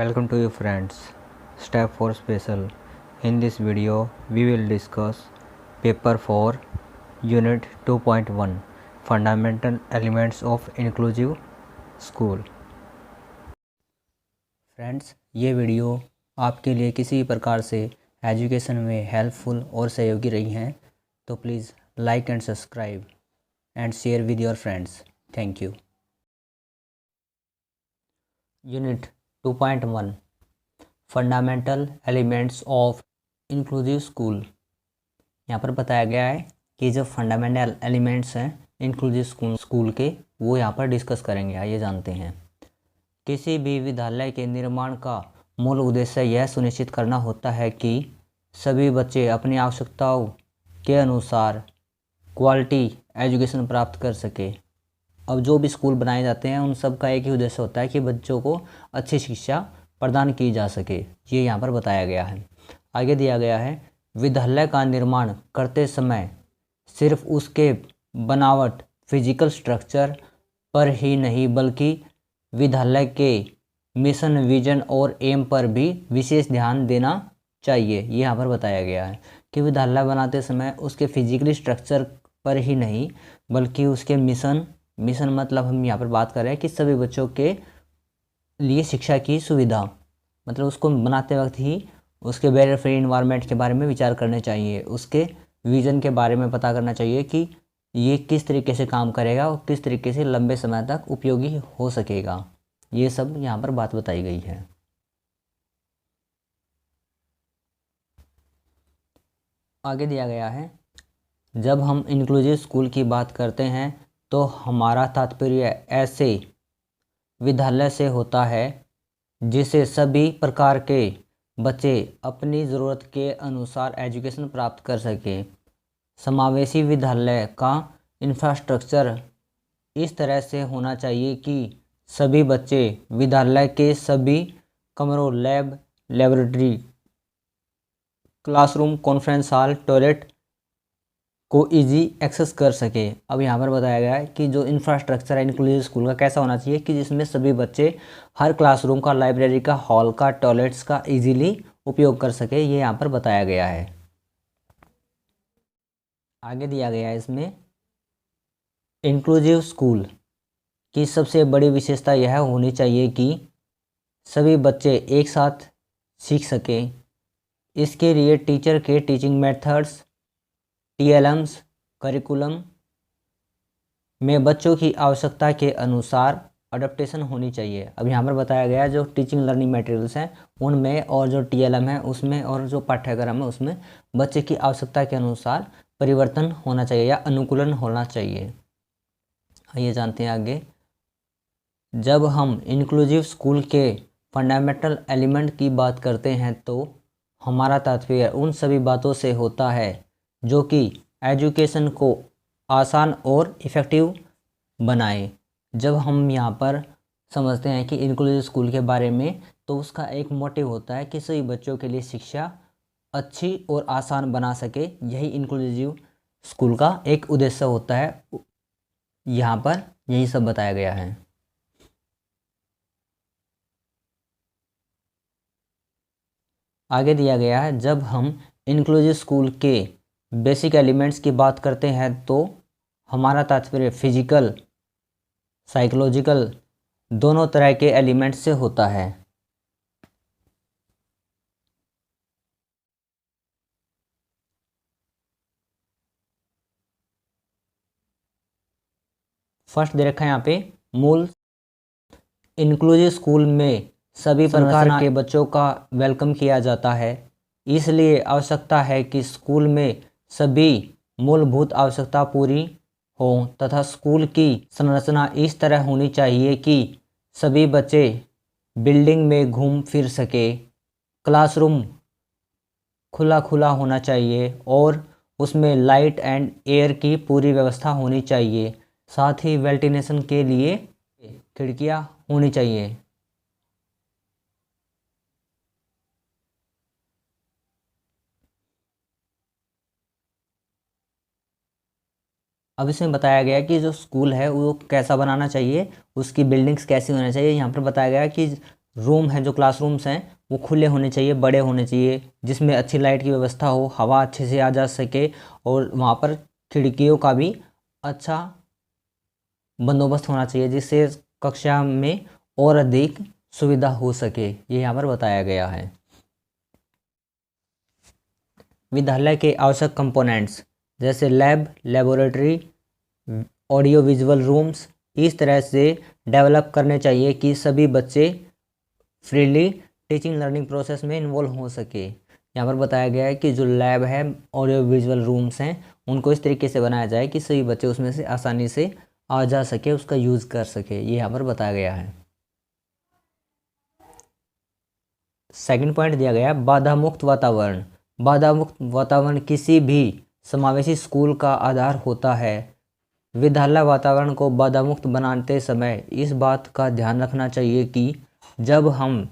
Welcome to you friends. Step 4 special. In this video we will discuss paper 4 unit 2.1 fundamental elements of inclusive school. Friends, ये video आपके लिए किसी प्रकार से education में helpful और सहयोगी रही हैं तो please like and subscribe and share with your friends. Thank you. Unit 2.1 fundamental elements of inclusive school. यहाँ पर बताया गया है कि जो फंडामेंटल एलिमेंट्स हैं इंक्लूसिव स्कूल के वो यहाँ पर डिस्कस करेंगे. आइए जानते हैं. किसी भी विद्यालय के निर्माण का मूल उद्देश्य यह सुनिश्चित करना होता है कि सभी बच्चे अपनी आवश्यकताओं के अनुसार क्वालिटी एजुकेशन प्राप्त कर सके. अब जो भी स्कूल बनाए जाते हैं उन सब का एक ही उद्देश्य होता है कि बच्चों को अच्छी शिक्षा प्रदान की जा सके. ये यहाँ पर बताया गया है. आगे दिया गया है विद्यालय का निर्माण करते समय सिर्फ उसके बनावट फिजिकल स्ट्रक्चर पर ही नहीं बल्कि विद्यालय के मिशन विजन और एम पर भी विशेष ध्यान देना चाहिए. ये यहाँ पर बताया गया है कि विद्यालय बनाते समय उसके फिजिकली स्ट्रक्चर पर ही नहीं बल्कि उसके मिशन मतलब हम यहाँ पर बात कर रहे हैं कि सभी बच्चों के लिए शिक्षा की सुविधा मतलब उसको बनाते वक्त ही उसके बैरियर फ्री इन्वायरमेंट के बारे में विचार करने चाहिए. उसके विज़न के बारे में पता करना चाहिए कि ये किस तरीके से काम करेगा और किस तरीके से लंबे समय तक उपयोगी हो सकेगा. ये सब यहाँ पर बात बताई गई है. आगे दिया गया है जब हम इंक्लूसिव स्कूल की बात करते हैं तो हमारा तात्पर्य ऐसे विद्यालय से होता है जिसे सभी प्रकार के बच्चे अपनी ज़रूरत के अनुसार एजुकेशन प्राप्त कर सकें. समावेशी विद्यालय का इंफ्रास्ट्रक्चर इस तरह से होना चाहिए कि सभी बच्चे विद्यालय के सभी कमरों lab laboratory classroom conference hall toilet को इजी एक्सेस कर सके. अब यहाँ पर बताया गया है कि जो इंफ्रास्ट्रक्चर है इंक्लूसिव स्कूल का कैसा होना चाहिए कि जिसमें सभी बच्चे हर क्लासरूम का लाइब्रेरी का हॉल का टॉयलेट्स का इजीली उपयोग कर सके. ये यहाँ पर बताया गया है. आगे दिया गया है इसमें इंक्लूसिव स्कूल की सबसे बड़ी विशेषता यह होनी चाहिए कि सभी बच्चे एक साथ सीख सकें. इसके लिए टीचर के टीचिंग मेथड्स TLMs करिकुलम में बच्चों की आवश्यकता के अनुसार अडेप्टेशन होनी चाहिए. अब यहाँ पर बताया गया है जो टीचिंग लर्निंग मटेरियल्स हैं उनमें और जो TLM है उसमें और जो पाठ्यक्रम है उसमें बच्चे की आवश्यकता के अनुसार परिवर्तन होना चाहिए या अनुकूलन होना चाहिए. आइए जानते हैं आगे. जब हम इंक्लूसिव स्कूल के फंडामेंटल एलिमेंट की बात करते हैं तो हमारा तात्पर्य उन सभी बातों से होता है जो कि एजुकेशन को आसान और इफ़ेक्टिव बनाए. जब हम यहाँ पर समझते हैं कि इंक्लूसिव स्कूल के बारे में तो उसका एक मोटिव होता है कि सभी बच्चों के लिए शिक्षा अच्छी और आसान बना सके. यही इंक्लूसिव स्कूल का एक उद्देश्य होता है. यहाँ पर यही सब बताया गया है. आगे दिया गया है जब हम इंक्लूसिव स्कूल के बेसिक एलिमेंट्स की बात करते हैं तो हमारा तात्पर्य फिजिकल साइकोलॉजिकल दोनों तरह के एलिमेंट्स से होता है. फर्स्ट दे रखा है यहाँ पे मूल. इंक्लूसिव स्कूल में सभी प्रकार के बच्चों का वेलकम किया जाता है. इसलिए आवश्यकता है कि स्कूल में सभी मूलभूत आवश्यकता पूरी हो तथा स्कूल की संरचना इस तरह होनी चाहिए कि सभी बच्चे बिल्डिंग में घूम फिर सके. क्लासरूम खुला होना चाहिए और उसमें लाइट एंड एयर की पूरी व्यवस्था होनी चाहिए. साथ ही वेंटिलेशन के लिए खिड़कियां होनी चाहिए. अब इसमें बताया गया कि जो स्कूल है वो कैसा बनाना चाहिए, उसकी बिल्डिंग्स कैसी होना चाहिए. यहाँ पर बताया गया कि रूम हैं, जो क्लासरूम्स हैं, वो खुले होने चाहिए, बड़े होने चाहिए, जिसमें अच्छी लाइट की व्यवस्था हो, हवा अच्छे से आ जा सके, और वहाँ पर खिड़कियों का भी अच्छा बंदोबस्त होना चाहिए, जिससे कक्षा में और अधिक सुविधा हो सके। ये यहाँ पर बताया गया है। विद्यालय के आवश्यक कंपोनेंट्स जैसे lab, laboratory, audio visual rooms इस तरह से डेवलप करने चाहिए कि सभी बच्चे फ्रीली टीचिंग लर्निंग प्रोसेस में इन्वॉल्व हो सके। यहाँ पर बताया गया है कि जो लैब है, ऑडियो विजुअल रूम्स हैं, उनको इस तरीके से बनाया जाए कि सभी बच्चे उसमें से आसानी से आ जा सके, उसका यूज़ कर सके। ये यहाँ पर बताया गया है। सेकंड पॉइंट दिया गया है बाधा मुक्त वातावरण। बाधा मुक्त वातावरण किसी भी समावेशी स्कूल का आधार होता है। विद्यालय वातावरण को बाधा मुक्त बनाते समय इस बात का ध्यान रखना चाहिए कि जब हम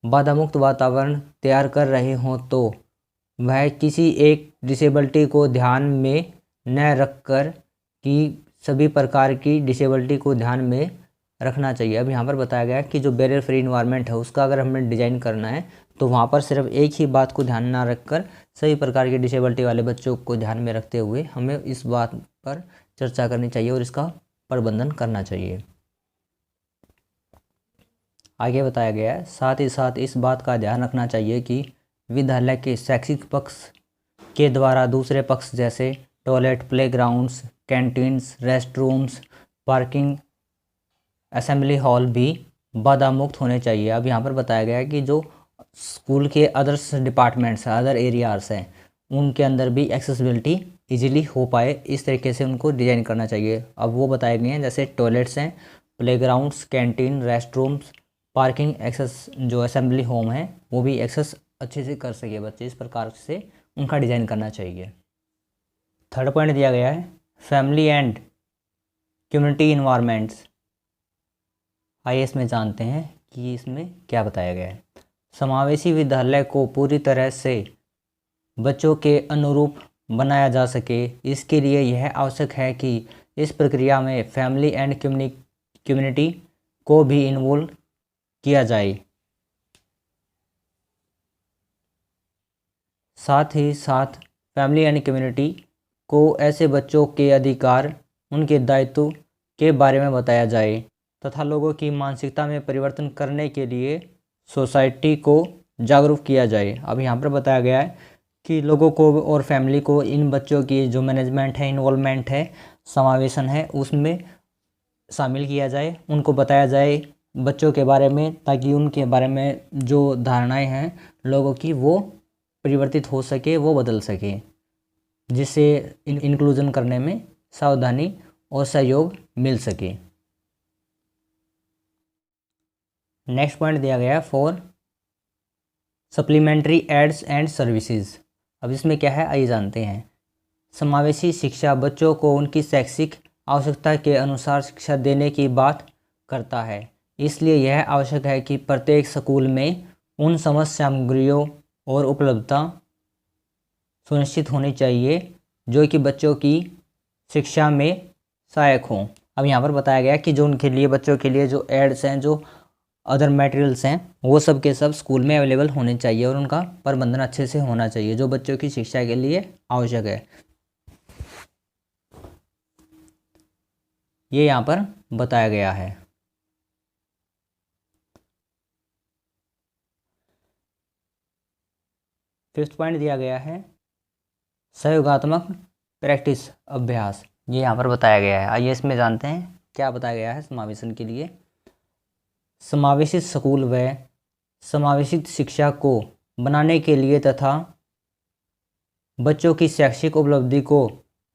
बाधा मुक्त वातावरण तैयार कर रहे हों तो वह किसी एक डिसेबिलिटी को ध्यान में न रखकर कि सभी प्रकार की डिसेबिलिटी को ध्यान में रखना चाहिए। अब यहाँ पर बताया गया है कि जो बैरियर फ्री इन्वायरमेंट है उसका अगर हमें डिज़ाइन करना है तो वहाँ पर सिर्फ एक ही बात को ध्यान ना रखकर सभी प्रकार की डिसेबिलिटी वाले बच्चों को ध्यान में रखते हुए हमें इस बात पर चर्चा करनी चाहिए और इसका प्रबंधन करना चाहिए। आगे बताया गया है, साथ ही साथ इस बात का ध्यान रखना चाहिए कि विद्यालय के शैक्षिक पक्ष के द्वारा दूसरे पक्ष जैसे toilet, playgrounds, canteens, restrooms, parking, assembly hall भी बाधा मुक्त होने चाहिए। अब यहाँ पर बताया गया है कि जो स्कूल के अदर्स डिपार्टमेंट्स हैं, अदर एरियाज़ हैं, उनके अंदर भी एक्सेसिबिलिटी इजीली हो पाए, इस तरीके से उनको डिज़ाइन करना चाहिए। अब वो बताए गए हैं जैसे टॉयलेट्स हैं, प्लेग्राउंड्स, कैंटीन, रेस्टरूम्स, पार्किंग, एक्सेस, जो असेंबली होम है वो भी एक्सेस अच्छे से कर सके बच्चे, इस प्रकार से उनका डिज़ाइन करना चाहिए। थर्ड पॉइंट दिया गया है फैमिली एंड कम्युनिटी इन्वायरमेंट्स। आइए इसमें जानते हैं कि इसमें क्या बताया गया है। समावेशी विद्यालय को पूरी तरह से बच्चों के अनुरूप बनाया जा सके, इसके लिए यह आवश्यक है कि इस प्रक्रिया में फैमिली एंड कम्युनिटी को भी इन्वॉल्व किया जाए। साथ ही साथ फैमिली एंड कम्युनिटी को ऐसे बच्चों के अधिकार, उनके दायित्व के बारे में बताया जाए तथा लोगों की मानसिकता में परिवर्तन करने के लिए सोसाइटी को जागरूक किया जाए। अब यहाँ पर बताया गया है कि लोगों को और फैमिली को इन बच्चों की जो मैनेजमेंट है, इन्वॉल्वमेंट है, समावेशन है, उसमें शामिल किया जाए, उनको बताया जाए बच्चों के बारे में, ताकि उनके बारे में जो धारणाएं हैं लोगों की वो परिवर्तित हो सके, वो बदल सके, जिससे इंक्लूजन करने में सावधानी और सहयोग मिल सके। नेक्स्ट पॉइंट दिया गया है for supplementary aids and services. अब इसमें क्या है आइए जानते हैं। समावेशी शिक्षा बच्चों को उनकी शैक्षिक आवश्यकता के अनुसार शिक्षा देने की बात करता है, इसलिए यह आवश्यक है कि प्रत्येक स्कूल में उन समस्त सामग्रियों और उपलब्धता सुनिश्चित होनी चाहिए जो कि बच्चों की शिक्षा में सहायक हों। अब यहाँ पर बताया गया कि जो उनके लिए, बच्चों के लिए जो एड्स हैं, जो अदर मटेरियल्स हैं, वो सब के सब स्कूल में अवेलेबल होने चाहिए और उनका प्रबंधन अच्छे से होना चाहिए जो बच्चों की शिक्षा के लिए आवश्यक है। ये यहाँ पर बताया गया है। फिफ्थ पॉइंट दिया गया है सहयोगात्मक प्रैक्टिस अभ्यास। ये यहाँ पर बताया गया है। आइए इसमें जानते हैं क्या बताया गया है समावेशन के लिए। समावेशित स्कूल व समावेशित शिक्षा को बनाने के लिए तथा बच्चों की शैक्षिक उपलब्धि को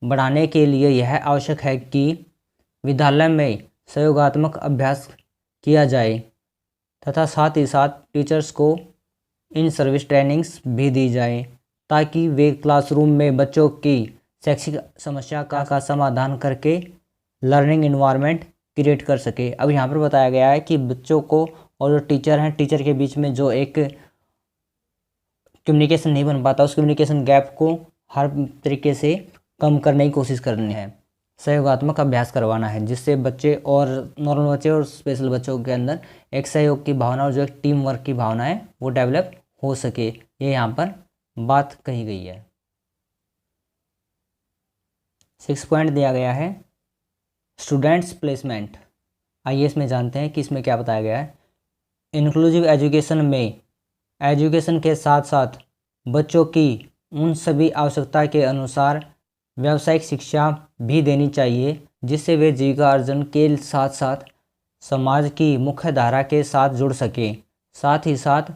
बढ़ाने के लिए यह आवश्यक है कि विद्यालय में सहयोगात्मक अभ्यास किया जाए तथा साथ ही साथ टीचर्स को इन सर्विस ट्रेनिंग्स भी दी जाए ताकि वे क्लासरूम में बच्चों की शैक्षिक समस्या का समाधान करके लर्निंग इन्वायरमेंट क्रिएट कर सके। अब यहाँ पर बताया गया है कि बच्चों को और जो टीचर हैं, टीचर के बीच में जो एक कम्युनिकेशन नहीं बन पाता, उस कम्युनिकेशन गैप को हर तरीके से कम करने की कोशिश करनी है। सहयोगात्मक अभ्यास करवाना है, जिससे बच्चे और नॉर्मल बच्चे और स्पेशल बच्चों के अंदर एक सहयोग की भावना और जो एक टीम वर्क की भावना है वो डेवलप हो सके, ये यहाँ पर बात कही गई है। 6 पॉइंट दिया गया है स्टूडेंट्स प्लेसमेंट। आइए इसमें जानते हैं कि इसमें क्या बताया गया है। इंक्लूसिव एजुकेशन में एजुकेशन के साथ साथ बच्चों की उन सभी आवश्यकता के अनुसार व्यावसायिक शिक्षा भी देनी चाहिए, जिससे वे जीविका अर्जन के साथ साथ समाज की मुख्य धारा के साथ जुड़ सके। साथ ही साथ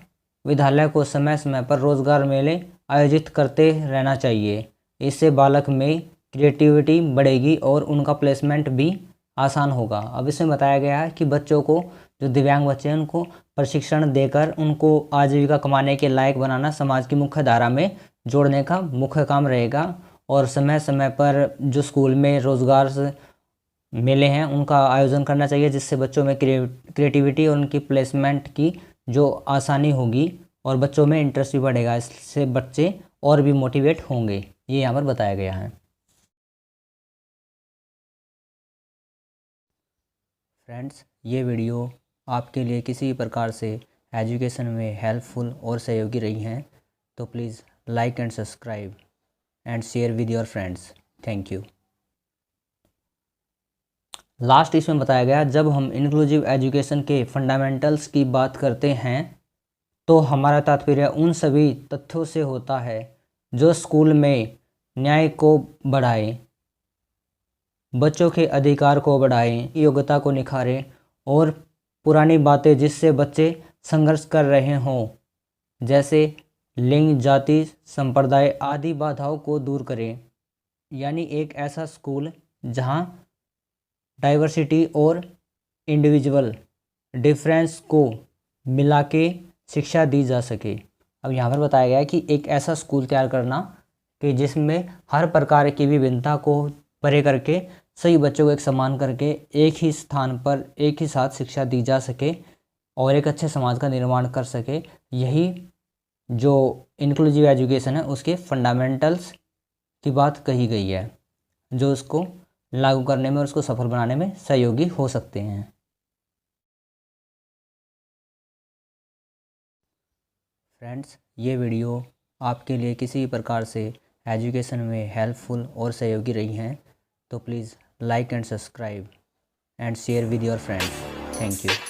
विद्यालय को समय समय पर रोजगार मेले आयोजित करते रहना चाहिए। इससे बालक में क्रिएटिविटी बढ़ेगी और उनका प्लेसमेंट भी आसान होगा। अब इसमें बताया गया है कि बच्चों को, जो दिव्यांग बच्चे हैं, उनको प्रशिक्षण देकर उनको आजीविका कमाने के लायक बनाना समाज की मुख्य धारा में जोड़ने का मुख्य काम रहेगा। और समय समय पर जो स्कूल में रोजगार मेले हैं उनका आयोजन करना चाहिए, जिससे बच्चों में क्रिएटिविटी और उनकी प्लेसमेंट की जो आसानी होगी और बच्चों में इंटरेस्ट भी बढ़ेगा। इससे बच्चे और भी मोटिवेट होंगे, ये यहाँ पर बताया गया है। फ्रेंड्स, ये वीडियो आपके लिए किसी प्रकार से एजुकेशन में हेल्पफुल और सहयोगी रही हैं तो please like and subscribe and share with your friends. Thank you. Last इसमें बताया गया, जब हम इंक्लूसिव एजुकेशन के फंडामेंटल्स की बात करते हैं तो हमारा तात्पर्य उन सभी तथ्यों से होता है जो स्कूल में न्याय को बढ़ाएं, बच्चों के अधिकार को बढ़ाएं, योग्यता को निखारें और पुरानी बातें जिससे बच्चे संघर्ष कर रहे हों, जैसे लिंग, जाति, संप्रदाय आदि बाधाओं को दूर करें। यानी एक ऐसा स्कूल जहां डाइवर्सिटी और इंडिविजुअल डिफरेंस को मिला के शिक्षा दी जा सके। अब यहाँ पर बताया गया है कि एक ऐसा स्कूल तैयार करना कि जिसमें हर प्रकार की विभिन्नता को परे करके सही बच्चों को एक समान करके एक ही स्थान पर एक ही साथ शिक्षा दी जा सके और एक अच्छे समाज का निर्माण कर सके। यही जो इंक्लूसिव एजुकेशन है उसके फंडामेंटल्स की बात कही गई है, जो उसको लागू करने में और उसको सफल बनाने में सहयोगी हो सकते हैं। फ्रेंड्स, ये वीडियो आपके लिए किसी प्रकार से एजुकेशन में हेल्पफुल और सहयोगी रही हैं तो please like and subscribe and share with your friends. Thank you.